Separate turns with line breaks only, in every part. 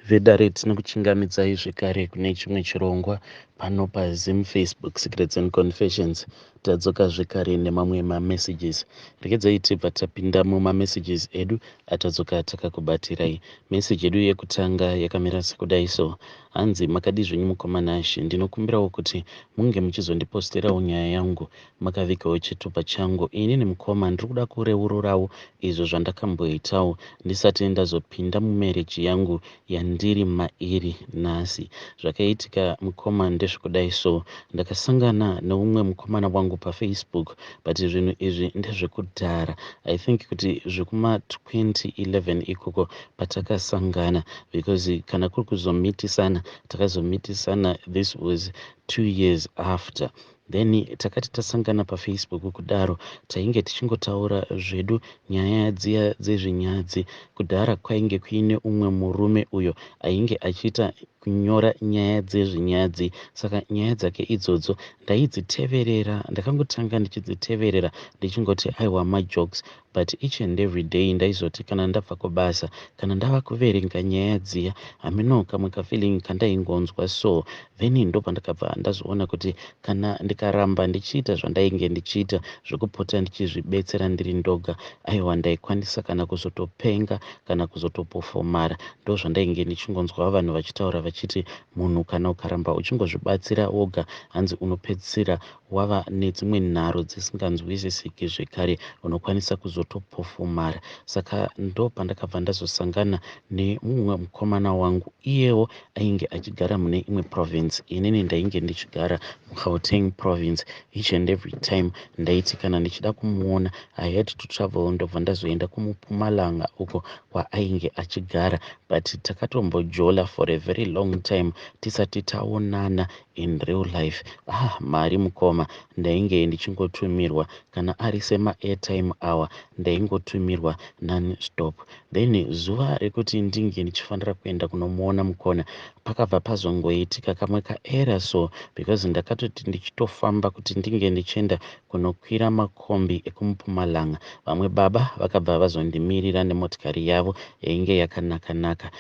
Vedare tinokuchingamidzai zvekare kune chimwe chirongwa pano paZim Facebook Secrets and Confessions. Tadzoka zvekare nemamwe mamessages. Regedzai tibva tapinda mumamessages edu atadzoka takakubatirai. Message edu yekutanga yakamira sekudai so. Hanzi makadi zvenyu mukomana Ashi, ndinokumbirawo kuti munge muchizondiposterawo nyaya yangu makavikawo chitupa changu. Inini mukoma ndiri kuda kureururawo izvo zvandakamboitawo ndisati ndazopinda mumereji yangu yandiri mairi nhasi. Zvakaitika mukoma ndezvekudai so, ndakasangana neumwe mukomana wangu paFacebook, but zvinhu izvi ndezvekudhara. I think kuti zvekuma 2011 ikoko patakasangana, because kana kuri kuzomitisana takazomitisana, this was 2 years after. Then takati tasangana paFacebook kudaro tainge tichingotaura zvedu nyaya dziya dzezvinyadzi. Kudhara kwainge kuine umwe murume uyo ainge achiita kunyora nyaya dzezvinyadzi, saka nyaya dzake idzodzo ndaidziteverera. Ndakangotanga ndichidziteverera ndichingoti aiwa majokes, but each and every day ndaizoti kana ndabva kubasa, kana ndava kuverenga nyaya dziya, hamino kamwe kafeeling kandaingonzwa so. Then ndo pandakabva ndazoona kuti kana ndikaramba ndichiita zvandainge ndichiita zvekupota ndichizvibetsera ndiri ndoga, aiwa ndaikwanisa kana kuzotopenga kana kuzotopofomara. Ndo zvandainge ndichingonzwa vanhu vachitaura vachiti munhu kana ukaramba uchingozvibatsira woga, hanzi unopedzisira wava nedzimwe nharo dzisinganzwisisiki zvekare, unokwanisa kuzotopofomara. Saka ndo pandakabva ndazosangana nemumwe mukomana wangu, iyewo ainge achigara mune imwe province, inini ndainge ndichigara muGauteng province. Each and every time ndaiti kana ndichida kumuona I had to travel ndobva ndazoenda kuMupumalanga uko kwaainge achigara, but takatombojola for a very long time tisati taonana in real life. Mari mukoma ndainge ndichingotumirwa kana ari sema airtime hour ndaingotumirwa non-stop. Then zuva rekuti ndinge ndichifanira kuenda kunomuona mukona pakabva pazongoitika kamwe kaera so, because ndakatoti ndichitofamba kuti ndinge ndichienda kunokwira makombi ekumupumalanga, vamwe baba vakabva vazondimirira nemotikari yavo yainge yakanaka-naka.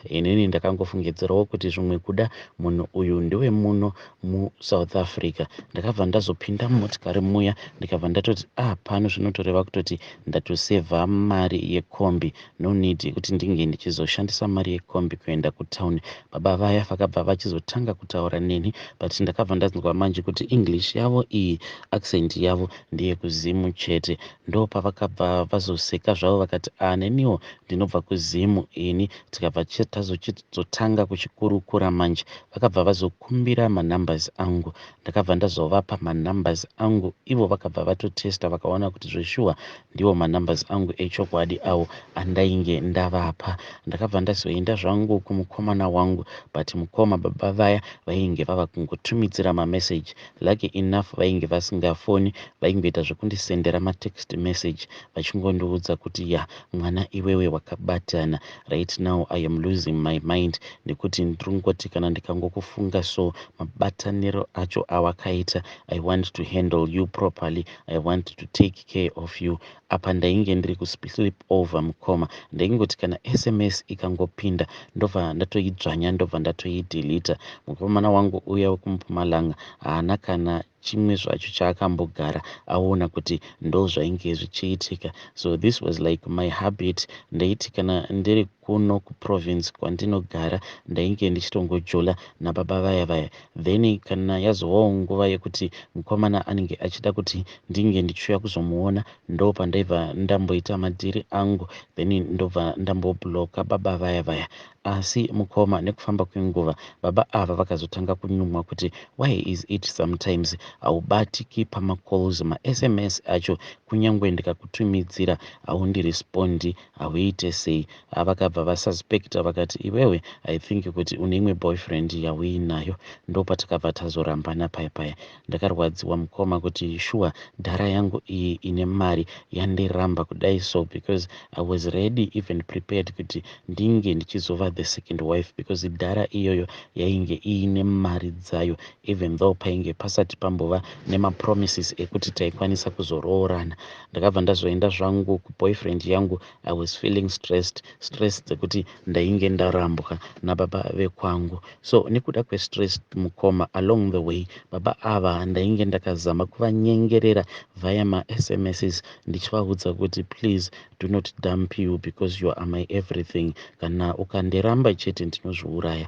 Inini ndakangofungidzirawo kuti zvimwe kuda munhu uyu ndiwe muno muSouth Africa. Ndakabva ndazopinda mumotikari muya ndikabva ndatoti pano zvinotoreva kutoti ndatosevha mari yekombi, no need kuti ndinge ndichizoshandisa mari yekombi kuenda kutauni. Baba vaya vakabva vachizotanga kutaura neni, but ndakabva ndanzwa manje kuti English yavo iyi, accent yavo ndeye kuZimu chete. Ndo pavakabva vazoseka zvavo vakati neniwo ndinobva kuZimu ini. Tikabva tazochizotanga kuchikurukura manje. Vakabva vazokumbira manumbers angu, ndakabva ndazovapa manumbers angu, ivo vakabva vatotesta vakaona kuti zveshuwa ndiwo manumbers angu echokwadi awo andainge ndavapa. Ndakabva ndazoenda zvangu kumukomana wangu, but mukoma baba vaya vainge vava kungotumidzira mamessage. Lucky enough vainge vasingafoni, vaingoita zvekundisendera matext message vachingondiudza kuti mwana iwewe wakabatana, right now I am losing my mind, nekuti ndringoti kana ndikangokufunga so mabataniro acho awakaita, I want to handle you properly, I want to take care of you. Apa ndainge ndiri kuslip over mukoma, ndaingoti kana SMS ikangopinda ndobva ndatoidzvanya, ndobva ndatoidelita. Mukomana wangu uya wekumupumalanga haana kana chimwe zvacho chaakambogara aona kuti ndo zvainge zvichiitika. So this was like my habit. Ndaiti kana ndiri kuno kuprovince kwandinogara ndainge ndichitongojola nababa vaya. Then kana yazovawo nguva yekuti mukomana anenge achida kuti ndinge ndichiuya kuzomuona, ndo pandaibva ndamboita madhiri angu, then ndobva ndambobloka baba vaya. Asi mukoma nekufamba kwenguva baba ava vakazotanga kunyumwa kuti why is it sometimes haubatiki pamacalls, maSMS acho kunyange ndikakutumidzira haundirespondi, hauite sei. Vakabva vasuspecta vakati iwewe I think kuti une imwe boyfriend yauinayo. Ndo patakabva tazorambana paya. Ndakarwadziwa mukoma kuti shuwa dhara yangu iyi ine mari yandiramba kudai so, because I was ready even prepared kuti ndinge ndichizova the second wife because dhara iyoyo yainge iine mari dzayo, even though painge pasati pambova nemapromises ekuti taikwanisa kuzoroorana. Ndakabva ndazoenda zvangu kuboyfriend yangu. I was feeling stressed dzekuti ndainge ndarambwa nababa vekwangu. So nekuda kwestress mukoma, along the way baba ava ndainge ndakazama kuvanyengerera via masmss ndichivaudza kuti please do not dump you because you are my everything. Kana ukandiramba chete ndinozviuraya.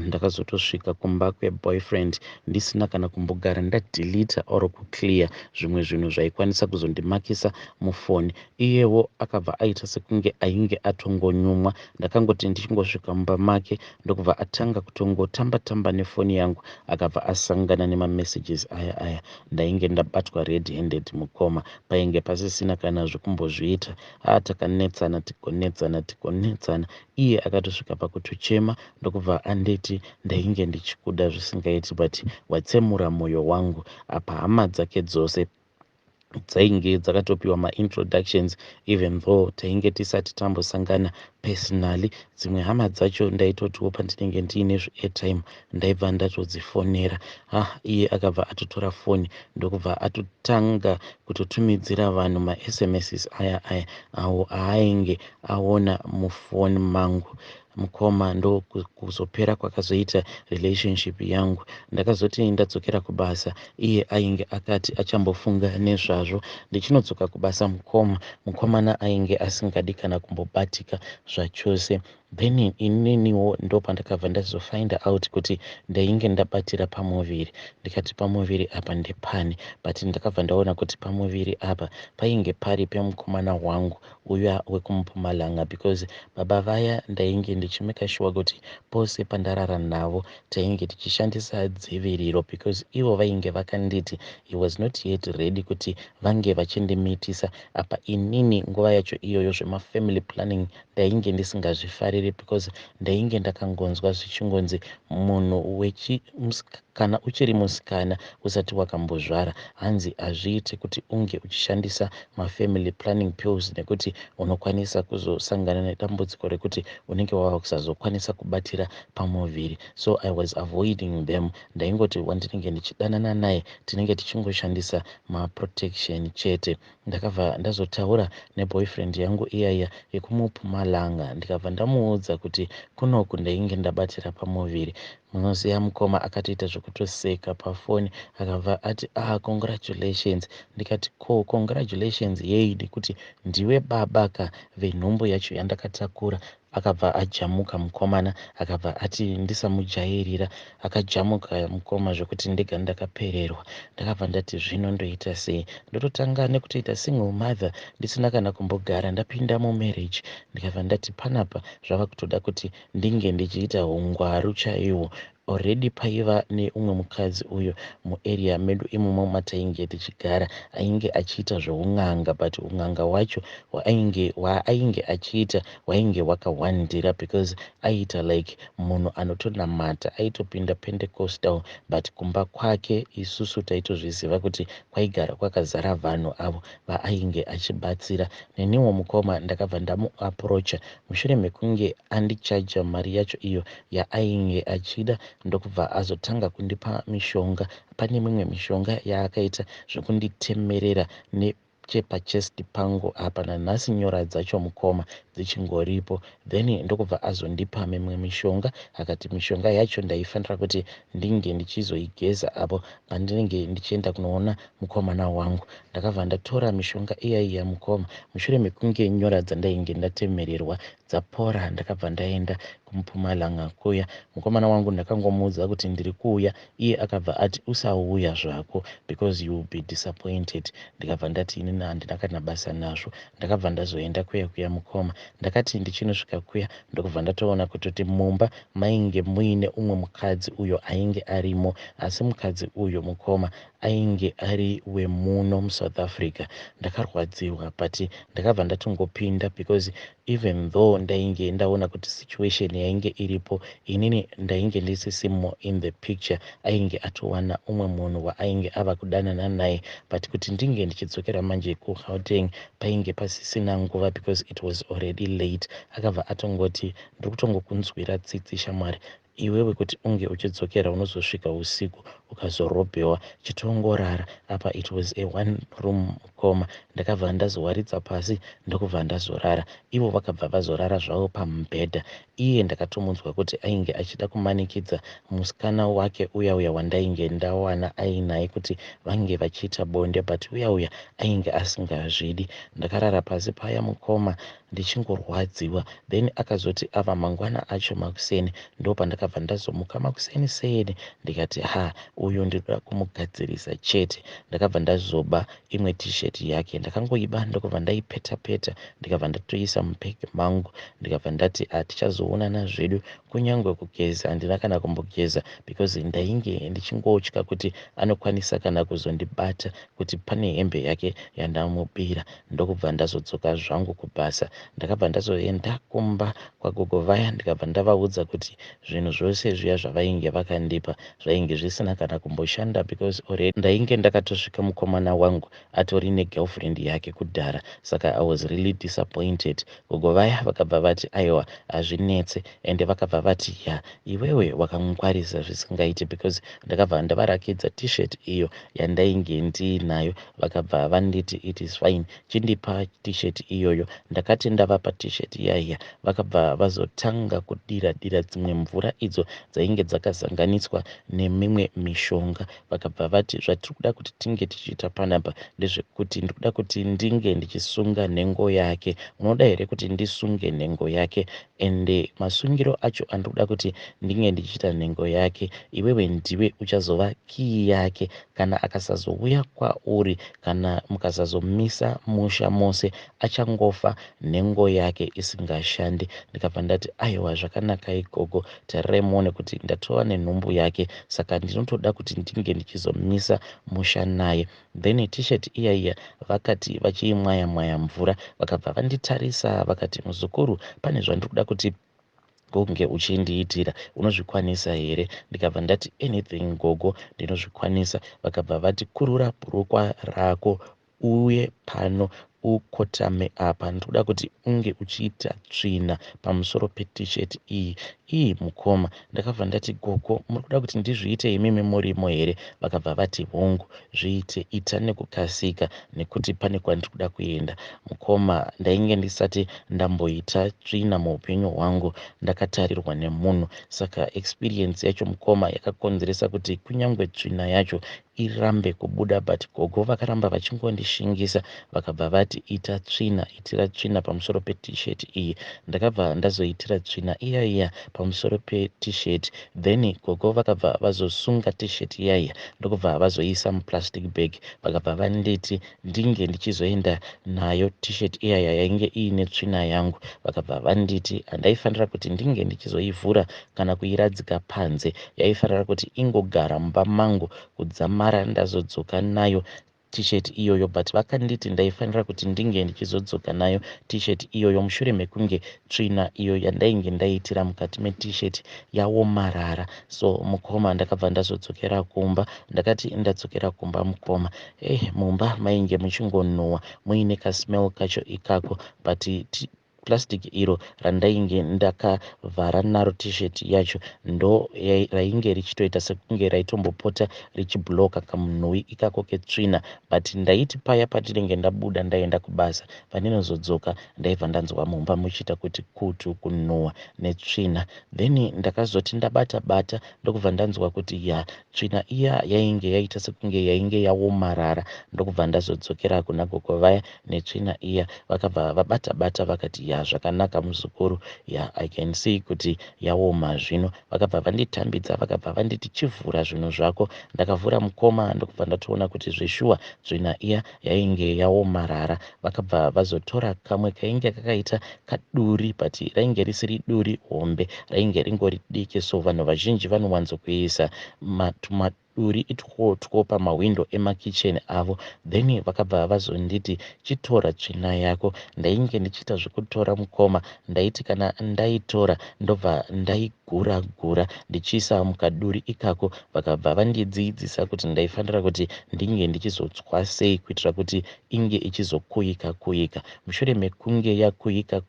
Ndakazotosvika kumba kweboyfriend ndisina kana kumbogara ndadelita or kuclear zvimwe zvinhu zvaikwanisa kuzondimakisa mufoni. Iyewo akabva aita sekunge ainge atongonyumwa. Ndakangoti ndichingosvika mumba make ndokubva atanga kutongotamba-tamba nefoni yangu, akabva asangana nemamessages aya ndainge ndabatwa red handed mukoma. Painge pasisina kana zvekumbozviita. Takanetsana tikonetsana. Iye akatosvika pakutochema ndokubva anditi ndainge ndichikuda zvisingaiti but watsemura mwoyo wangu. Apa hama dzake dzose dzainge dzakatopiwa maintroductions even though tainge tisati tambosangana personally. Dzimwe hama dzacho ndaitotiwo pandinenge ndiine zviairtime ndaibva ndatodzifonera. Iye akabva atotora foni ndokubva atotanga kutotumidzira vanhu masmss aya awo aainge aona mufoni mangu. Mukoma ndo kuzopera kwakazoita relationship yangu. Ndakazoti ndadzokera kubasa, iye ainge akati achambofunga nezvazvo. Ndichinodzoka kubasa mukomana ainge asingadi kana kumbobatika zvachose. Then ininiwo ndo pandakabva ndazofind out kuti ndainge ndabatira pamuviri. Ndikati pamuviri apa ndepani, but ndakabva ndaona kuti pamuviri apa painge pari pemukomana wangu uya wekumpumalanga because baba vaya ndainge ndichimeka sure kuti pose pandarara navo tainge tichishandisa dziviriro because ivo vainge vakanditi he was not yet ready kuti vange vachindimitisa. Apa inini nguva yacho iyoyo zvemafamily planning ndainge ndisingazvifariri because ndainge ndakangonzwa zvichingonzi munhu kana uchiri musikana usati wakambozvara hanzi hazviite kuti unge uchishandisa mafamily planning pills nekuti unokwanisa kuzosangana nedambudziko rekuti unenge wava kusazokwanisa kubatira pamuviri. So I was avoiding them. Ndaingoti wandinenge ndichidanana naye tinenge tichingoshandisa maprotection chete. Ndakabva ndazotaura neboyfriend yangu iyaya yekumupumalanga ndikabva ndamuudza kuti kunoku ndainge ndabatira pamuviri. Munoziya mukoma akatoita zvekutoseka pafoni akabva ati congratulations. Ndikati congratulations yei nekuti ndiwe babaka venhombo yacho yandakatakura. Akabva ajamuka mukomana akabva ati ndisamujairira, akajamuka mukoma zvokuti ndega ndakapererwa. Ndakabva ndati zvino ndoita sei, ndototanga nekutoita single mother ndisina kana kumbogara ndapinda mumarriage. Ndikabva ndati panapa zvava kutoda kuti ndinge ndichiita ungwaru chaihwo. Already paiva neumwe mukadzi uyo muarea medu imomo matainge tichigara ainge achiita zveun'anga but un'anga hwacho hwaainge achiita hwainge hwakawandira because aiita like munhu anotonamata, aitopinda pentecostal but kumba kwake isusu taitozviziva kuti kwaigara kwakazara vanhu avo vaainge achibatsira. Neniwo mukoma ndakabva ndamuaprocha mushure mekunge andichaja mari yacho iyo yaainge achida ndokubva azotanga kundipa mishonga. Pane mimwe mishonga yaakaita zvekunditemerera nechepachesti pangu apa nanhasi nyora dzacho mukoma dzichingoripo. Then ndokubva azondipa mimwe mishonga akati mishonga yacho ndaifanira kuti ndinge ndichizoigeza apo pandinenge ndichienda kunoona mukomana wangu. Ndakabva ndatora mishonga iyaiya yamukoma. Mushure mekunge nyora dzandainge ndatemererwa dzapora ndakabva ndaenda kumupumalanga kuya. Mukomana wangu ndakangomuudza kuti ndiri kuuya, iye akabva ati usauya zvako because you will be disappointed. Ndikabva ndati inini handina kana basa nazvo. Ndakabva ndazoenda kuya mukoma. Ndakati ndichinosvika kuya ndokubva ndatoona kutoti mumba mainge muine umwe mukadzi uyo ainge arimo, asi mukadzi uyo mukoma ainge ari wemuno muSouth Africa. Ndakarwadziwa but ndakabva ndatongopinda because even though ndainge ndaona kuti situation yainge iripo, inini ndainge ndisisimo in the picture, ainge atowana umwe munhu waainge ava kudanana naye, but kuti ndinge ndichidzokera manje kuGauteng painge pasisina nguva because it was already late. Akabva atongoti ndiri kutongokunzwira tsitsi shamwari, iwewe kuti unge uchidzokera unozosvika usiku ukazorobhewa, chitongorara apa. It was a one room koma. Ndakabva ndazowaridza pasi ndokubva ndazorara. Ivo vakabva vazorara zvavo pamubhedha. Iye ndakatomunzwa kuti ainge achida kumanikidza musikana wake uya wandainge ndawana ainaye kuti vange vachiita bonde, but uya ainge asingazvidi. Ndakarara pasi paya mukoma ndichingorwadziwa. Then akazoti ava mangwana acho makuseni, ndo pandakabva ndazomuka makuseni seni ndikati uyu ndinoda kumugadzirisa chete. Ndakabva ndazoba imwe t-shirt yake, ndakangoiba ndokubva ndaipeta ndikabva ndatoisa mupeki mangu, ndikabva ndati tichazoonana zvedu, kunyange kugeza handina kana kumbogeza because ndainge ndichingotya kuti anokwanisa kana kuzondibata kuti pane hembe yake yandamubira. Ndokubva ndazodzoka zvangu kubasa. Ndakabva ndazoenda kumba kwagogo vaya ndikabva ndavaudza kuti zvinhu zvose zviya zvavainge vakandipa zvainge zvisina kana kumboshanda because already ndainge ndakatosvika mukomana wangu atori negirlfriend yake kudhara. Saka I was really disappointed. Gogo vaya vakabva vati aiwa hazvinetse, ende vakabva vati iwewe wakamungwarisa zvisingaiti because ndakabva ndavarakidza t-shirt iyo yandainge ndiinayo. Vakabva vanditi it is fine, chindipa t-shirt iyoyo. Ndakati ndavapa t-shirt iyaiya, vakabva vazotanga kudira dzimwe mvura idzo dzainge dzakazanganiswa nemimwe mishonga. Vakabva vati zvatiri kuda kuti tinge tichiita panapa ndezvekuti ndikuda kuti ndinge ndichisunga nhengo yake. Unoda here kuti ndisunge nhengo yake? Ende masungiro acho andikuda kuti ndinge ndichiita nhengo yake, iwewe ndiwe uchazova kii yake. Kana akasazouya kwauri, kana mukasazomisa musha mose, achangofa nhengo yake isingashandi. Ndikabva ndati aiwa zvakanaka igogo, tarirai muone kuti ndatova nenhumbu yake, saka ndinotoda kuti ndinge ndichizomisa musha naye. Then t-shirt iyaiya vakati vachiimwaya mvura, vakabva vanditarisa vakati muzukuru, pane zvandiri kuda kuti kunge uchindiitira, unozvikwanisa here? Ndikabva ndati anything gogo, ndinozvikwanisa. Vakabva vati kurura bhurukwa rako uye pano ukotame apa, ndikuda kuti unge uchiita tsvina pamusoro pe-t-shirt iyi mukoma. Ndakabva ndati gogo, muri kuda kuti ndizviite imimi murimo here? Vakabva vati hongu, zviite, ita nekukasika nekuti pane kwandiri kuda kuenda. Mukoma, ndainge ndisati ndamboita tsvina muupenyu hwangu ndakatarirwa nemunhu, saka experience yacho mukoma yakakonzeresa kuti kunyange tsvina yacho irambe kubuda, but gogo vakaramba vachingondishingisa. Vakabva vati itira tsvina pamusoro pe-t-shirt iyi. Ndakabva ndazoitira tsvina iya pamusoro pe-t-shirt. Then gogo vakabva vazosunga t-shirt iyaiya ndokubva vazoisa muplastic bag. Vakabva vanditi ndinge ndichizoenda nayo t-shirt iyaiya yainge iine tsvina yangu. Vakabva vanditi handaifanira kuti ndinge ndichizoivhura kana kuiradzika panze, yaifanira kuti ingogara mumba mangu kudzamara ndazodzoka nayo t-shirt iyoyo. But vakanditi ndaifanira kuti ndinge ndichizodzoka nayo t-shirt iyoyo mushure mekunge tsvina iyo yandainge ndaitira mukati me-t-shirt yaomarara. So mukoma, ndakabva ndazodzokera kumba. Ndakati ndadzokera kumba mukoma, mumba mainge muchingonhuhwa muine kasmell kacho ikako, but plastic iro randainge ndakavhara naro t-shirt yacho ndo rainge richitoita sekunge raitombopota richibloka kamunhuwi ikako ketsvina. But ndaiti paya patinenge ndabuda ndaenda kubasa, pandinozodzoka ndaibva ndanzwa mumba muchiita kuti kutu kunhuhwa netsvina. Then ndakazoti ndabata ndokubva ndanzwa kuti tsvina iya yainge yaita sekunge yainge yaomarara. Ndokubva ndazodzokera kuna gogo vaya netsvina iya. Vakabva vabata vakati zvakanaka muzukuru, I can see kuti yaoma zvino. Vakabva vanditambidza, vakabva vanditi chivhura zvinhu zvako. Ndakavhura mukoma ndokubva ndatoona kuti zveshuwa tsvina iya yainge yaomarara. Vakabva vazotora kamwe kainge kakaita kaduri, but rainge risiri duri hombe, rainge ringori diki, so vanhu vazhinji vanowanzokuisa duri itwo pamawindo emakicheni avo. Then vakabva vazonditi chitora tsvina yako. Ndainge ndichiita zvekutora mukoma, ndaiti kana ndaitora ndobva ndaigura ndichiisa mukaduri ikako. Vakabva vandidzidzisa kuti ndaifanira kuti ndinge ndichizotswa sei kuitira kuti inge ichizokuyika. Mushure mekunge yakuyika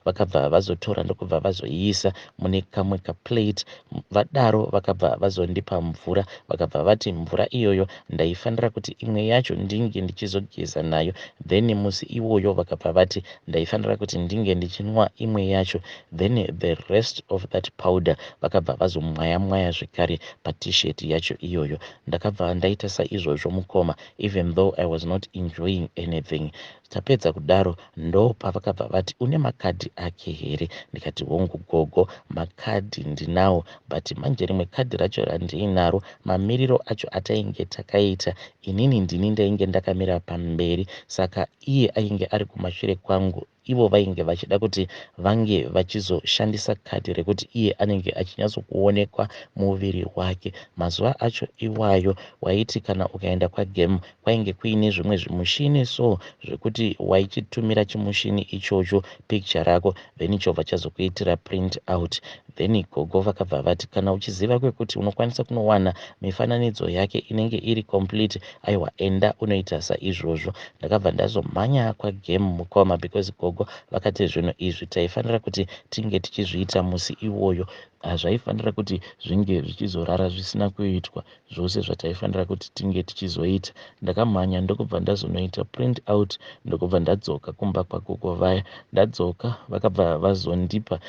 vakabva vazotora ndokubva vazoiisa mune kamwe kaplate. Vadaro vakabva vazondipa mvura, vakabva vati mvura iyoyo ndaifanira kuti imwe yacho ndinge ndichizogeza nayo. Then musi iwoyo vakabva vati ndaifanira kuti ndinge ndichinwa imwe yacho. Then the rest of that powder vakabva vazomwaya zvekare patisheti yacho iyoyo. Ndakabva ndaita saizvozvo mukoma, even though I was not enjoying anything. Tapedza kudaro ndo pavakabva vati une makadhi ake here? Ndikati hongu gogo, makadhi ndinawo, but manje rimwe kadhi racho randiinaro mamiriro acho atainge takaita inini ndini ndainge ndakamira pamberi, saka iye ainge ari kumashure kwangu. Ivo vainge vachida kuti vange vachizoshandisa kadhi rekuti iye anenge achinyatsokuonekwa muviri wake. Mazuva acho iwayo waiti kana ukaenda kwagemu kwainge kuine zvimwe zvimushini so zvekuti waichitumira chimushini ichocho picture rako, then chobva chazokuitira print out. Then gogo vakabva vati kana uchiziva kwekuti unokwanisa kunowana mifananidzo yake inenge iri complete, aiwa enda unoita saizvozvo. Ndakabva ndazomhanya kwagemu mukoma because gogo vakati zvinhu izvi taifanira kuti tinge tichizviita musi iwoyo. Zvaifanira kuti zvinge zvichizorara zvisina kuitwa zvose zvataifanira kuti tinge tichizoita. Ndakamhanya ndokubva ndazonoita print out ndokubva ndadzoka kumba kwagogo vaya. Ndadzoka vakabva vazondipa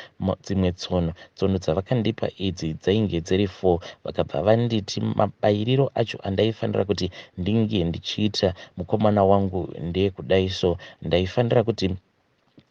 dzimwe tsono dzavakandipa idzi dzainge dziri 4. Vakabva vanditi mabayiriro acho andaifanira kuti ndinge ndichiita mukomana wangu ndeyekudai so. Ndaifanira kuti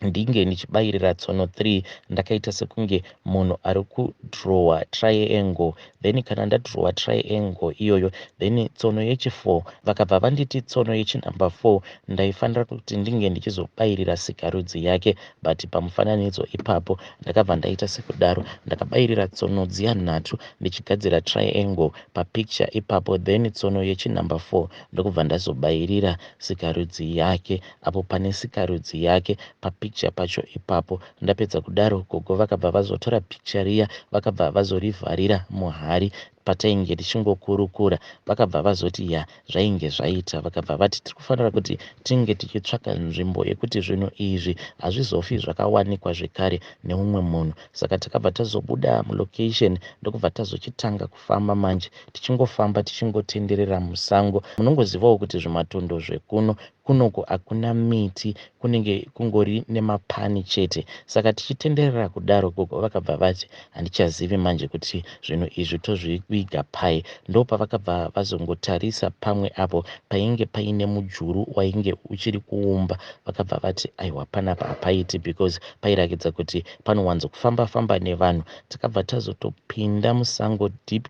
ndinge ndichibayirira tsono 3 ndakaita sekunge munhu ari kudhrowa triangle. Then kana ndadhrowa triangle iyoyo, then tsono yechi4 vakabva vanditi tsono yechinumber 4 ndaifanira kuti ndinge ndichizobayirira sikarudzi yake, but pamufananidzo ipapo ndakabva ndaita sekudaro. Ndakabayirira tsono dziya 3 ndichigadzira triangle papicture ipapo, then tsono yechinumber 4 ndokubva ndazobayirira sikarudzi yake apo pane sikarudzi yake papicture pacho ipapo. Ndapedza kudaro gogo vakabva vazotora picture riya vakabva vazorivharira muhari patainge tichingokurukura. Vakabva vazoti ya zvainge zvaita, vakabva vati tiri kufanira kuti tinge tichitsvaka nzvimbo yekuti zvinhu izvi hazvizofi zvakawanikwa zvekare neumwe munhu. Saka takabva tazobuda mulocation ndokubva tazochitanga kufamba manje, tichingofamba tichingotenderera musango. Munongozivawo kuti zvimatondo zvekuno kunoko hakuna miti, kunenge kungori nemapani chete. Saka tichitenderera kudaro gogo vakabva vati handichazivi manje kuti zvinhu izvi tozviviga pai. Ndo pavakabva vazongotarisa pamwe apo painge paine mujuru wainge uchiri kuumba. Vakabva vati aiwa panapa hapaiti because pairakidza kuti panowanzokufamba nevanhu. Takabva tazotopinda musango deep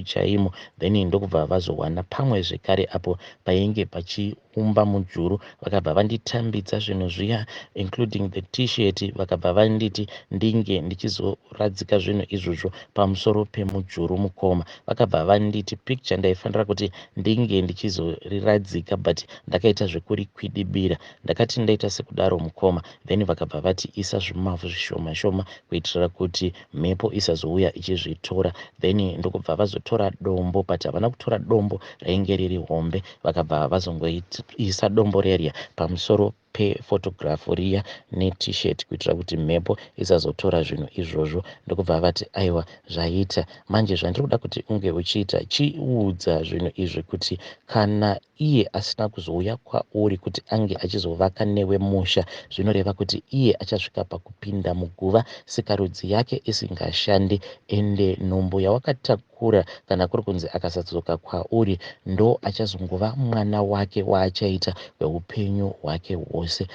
chaimo, then ndokubva vazowana pamwe zvekare apo painge pachiumba mujuru. Vakabva vanditambidza zvinhu zviya including the t-shirt. Vakabva vanditi ndinge ndichizoradzika zvinhu izvozvo pamusoro pemujuru mukoma. Vakabva vanditi picture ndaifanira kuti ndinge ndichizoriradzika but ndakaita zvekurikwidibira. Ndakati ndaita sekudaro mukoma, then vakabva vati isa zvimavhu zvishoma kuitira kuti mhepo isazouya ichizvitora. Then ndokubva vazotora dombo, but havana kutora dombo rainge riri hombe. Vakabva vazongoisa dombo riya pamusoro pefotogirafu riya net-shirt kuitira kuti mhepo isazotora zvinhu izvozvo. Ndokubva vati aiwa zvaita. Manje zvandiri kuda kuti unge uchiita chiudza zvinhu izvi kuti kana iye asina kuzouya kwauri kuti ange achizovaka newe musha, zvinoreva kuti iye achasvika pakupinda muguva sikarudzi yake isingashandi, ende nhumbu yawakatakura kana kuri kunzi akasatsoka kwauri ndo achazongova mwana wake waachaita kweupenyu hwake hwose.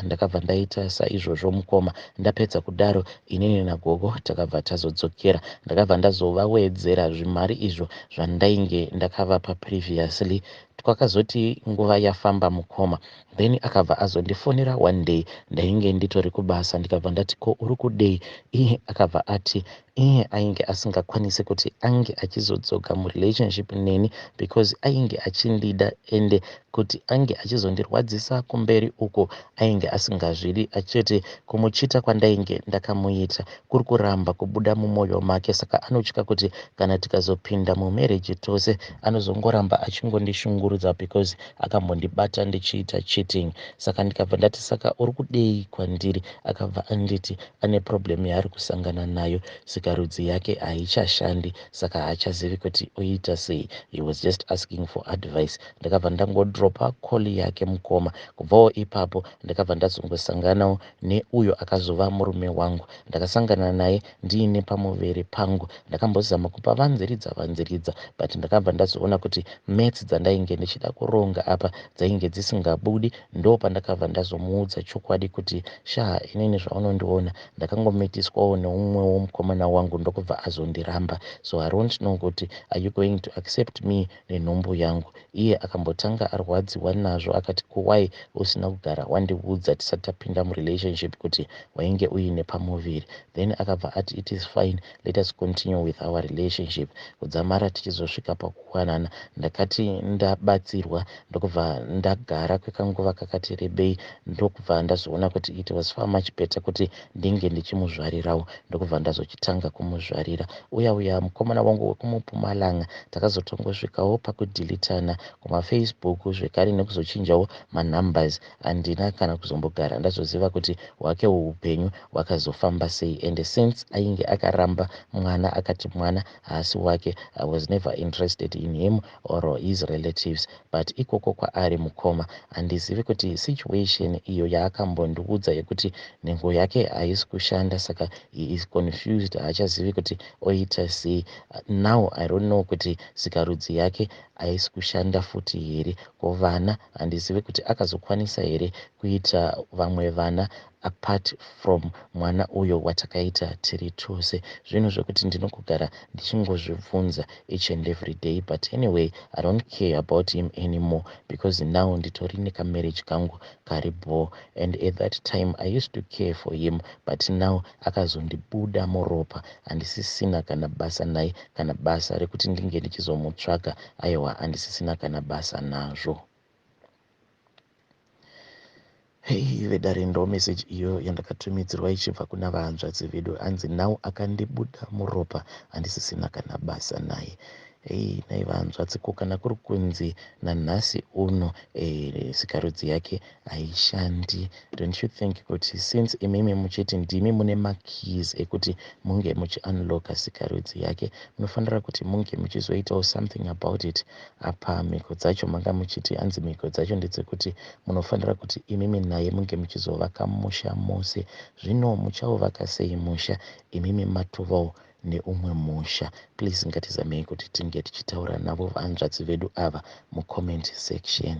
Ndakabva ndaita saizvozvo mukoma. Ndapedza kudaro inini nagogo takabva tazodzokera. Ndakabva ndazovawedzera zvimari izvo zvandainge ndakavapa previously kwakazoti nguva yafamba mukoma, then akabva azondifonera one day ndainge nditori kubasa, ndikabva ndati ko uri kudei, iye akabva ati iye ainge asingakwanisi kuti ange achizodzoka murelationship neni because ainge achindida ende kuti ange achizondirwadzisa kumberi uko ainge asingazvidi, achiti kumuchita kwandainge ndakamuita kuri kuramba kubuda mumwoyo make, saka anotya kuti kana tikazopinda mumereji tose anozongoramba achingondishungurudza because akambondibata ndichiita cheating. Saka ndikabva ndati saka uri kudei kwandiri, akabva anditi ane problem yaari kusangana nayo, sikarudzi yake haichashandi saka haachazivi kuti oita sei. He was just asking for advice. Ndakabva ndangodropa call yake mukoma. Kubvawo ipapo ndakabva ndazongosanganawo neuyo akazova murume wangu. Ndakasangana naye ndiine pamuviri pangu, ndakambozama kupa vanziridza but ndakabva ndazoona kuti maths dzandainge ndichida kuronga apa dzainge dzisingabudi. Ndo pandakabva ndazomuudza chokwadi kuti sha inini zvaunondiona ndakangomitiswawo neumwewo mukomana wangu ndokubva azondiramba, so I don't know kuti are you going to accept me nenhombo yangu. Iye akambotanga arwadziwa nazvo akati kuwai usina kugara wandiudza tisati tapinda murelationship kuti wainge uine pamuviri. Then akabva ati it is fine, let us continue with our relationship. Kudzamara tichizosvika pakuwanana, ndakati ndabatsirwa ndokubva ndagara kwekanguva kakati rebei, ndokubva ndazoona kuti it was far much better kuti ndinge ndichimuzvarirawo, ndokubva ndazochitanga kumuzvarira. Uya mukomana wangu wekumupumalanga takazotongosvikawo pakudhilitana kumafacebook zvekare nekuzochinjawo manumbers. Handina kana kuzombogara ndazoziva kuti hwake upenyu hwakazofamba sei, and since ainge akaramba mwana akati mwana haasi wake, I was never interested in him or his relatives. But ikoko kwaari mukoma handizivi kuti situation iyo yaakambondiudza yekuti nhengo yake haisi kushanda saka he is confused, haachazivi kuti oita sei. Now I don't know kuti sikarudzi yake haisi kushanda futi here. Ko vana handizivi kuti akazokwanisa here kuita vamwe vana apart from mwana uyo watakaita tiri tose. Zvinhu zvekuti ndinokugara ndichingozvibvunza each and every day, but anyway I don't care about him anymore because now nditori nekamarriage kangu karibo, and at that time I used to care for him but now akazondibuda muropa, handisisina kana basa naye kana basa rekuti ndinge ndichizomutsvaga, aiwa handisisina kana basa nazvo. Hei vedare ndo message iyo yandakatumidzirwa ichibva kuna vahanzvadzi vedu, anzi now akandibuda muropa handisisina kana basa naye. Hei nai vahanzvadzi, ko kana kuri kunzi nanhasi uno sikarudzi yake haishandi, don't you think kuti since imimi muchiti ndimi mune makeys ekuti munge muchiunlocka sikarudzi yake, munofanira kuti munge muchizoitawo something about it. Apa mhiko dzacho manga muchiti hanzi mhiko dzacho ndedzekuti munofanira kuti imimi naye munge muchizovaka musha mose. Zvino muchauvaka sei musha imimi matovawo neumwe musha? Please ngatizamei kuti tinge tichitaura navo vahanzvadzi vedu ava mucomment section.